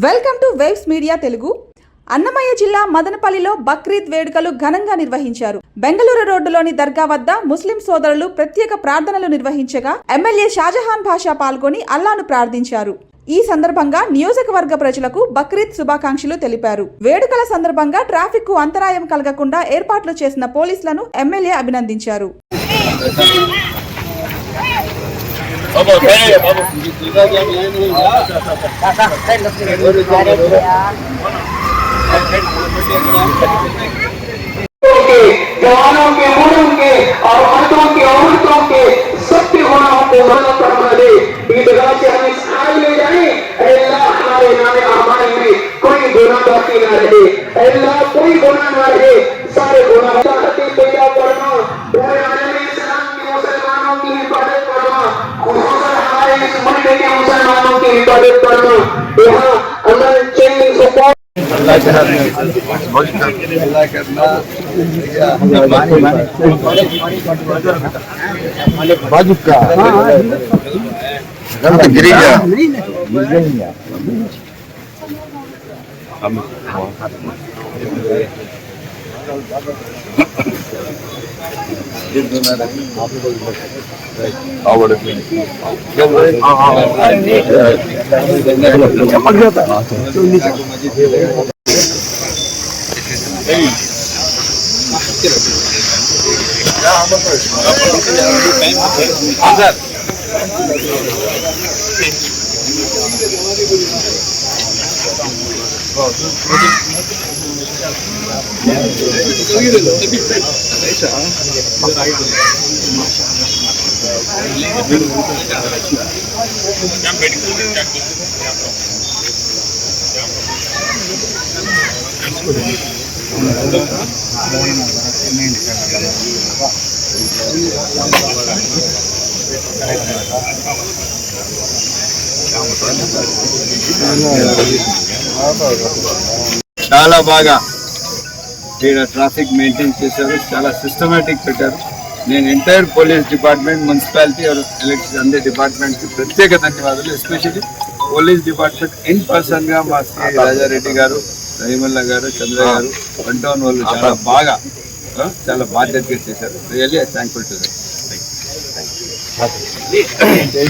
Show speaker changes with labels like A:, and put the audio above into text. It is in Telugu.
A: Welcome to waves media Telugu. Annamayya జిల్లా మదనపల్లిలో బక్రీద్ వేడుకలు ఘనంగా నిర్వహించారు. బెంగళూరు రోడ్డులోని దర్గా వద్ద ముస్లిం సోదరులు ప్రత్యేక ప్రార్థనలు నిర్వహించగా ఎమ్మెల్యే షాజహాన్ భాషా పాల్గొని అల్లాను ప్రార్థించారు. ఈ సందర్భంగా నియోజకవర్గ ప్రజలకు బక్రీద్ శుభాకాంక్షలు తెలిపారు. వేడుకల సందర్భంగా ట్రాఫిక్ కు అంతరాయం కలగకుండా ఏర్పాట్లు చేసిన పోలీసులను ఎమ్మెల్యే అభినందించారు.
B: जवानों के बूढ़ों के और मर्दों के औरतों के सबके गुनाहों को माफ फरमा दे। ईदगाह से हमें साथ ले जाए। अल्लाह हमारे नामे हमारे में कोई गुनाह बाकी न रहे। अल्लाह कोई गुनाह न रहे, सारे गुनाह चाहते पैदा करना। पूरे आलम इस्लाम के मुसलमानों की हिफाजत करना, खुसूसन हमारे इस मुल्क के मुसलमानों की हिफाजत करना। यहाँ अमन चैन सुकून
C: बाजू का गिरी गया
D: చాలా బాగా ట్రాఫిక్ మెయింటైన్ చేశారు, చాలా సిస్టమేటిక్ పెట్టారు. నేను entire police department, municipality election అందరి డిపార్ట్మెంట్కి ప్రత్యేక ధన్యవాదాలు. ఎస్పెషల్లీ పోలీస్ డిపార్ట్మెంట్ ఇన్ పర్సన్గా మా శ్రీ రాజారెడ్డి గారు, రహీముల్లా గారు, చంద్ర గారు, వన్ టౌన్ వాళ్ళు చాలా బాగా చాలా బాధ్యతగా చేశారు. Really thankful to that.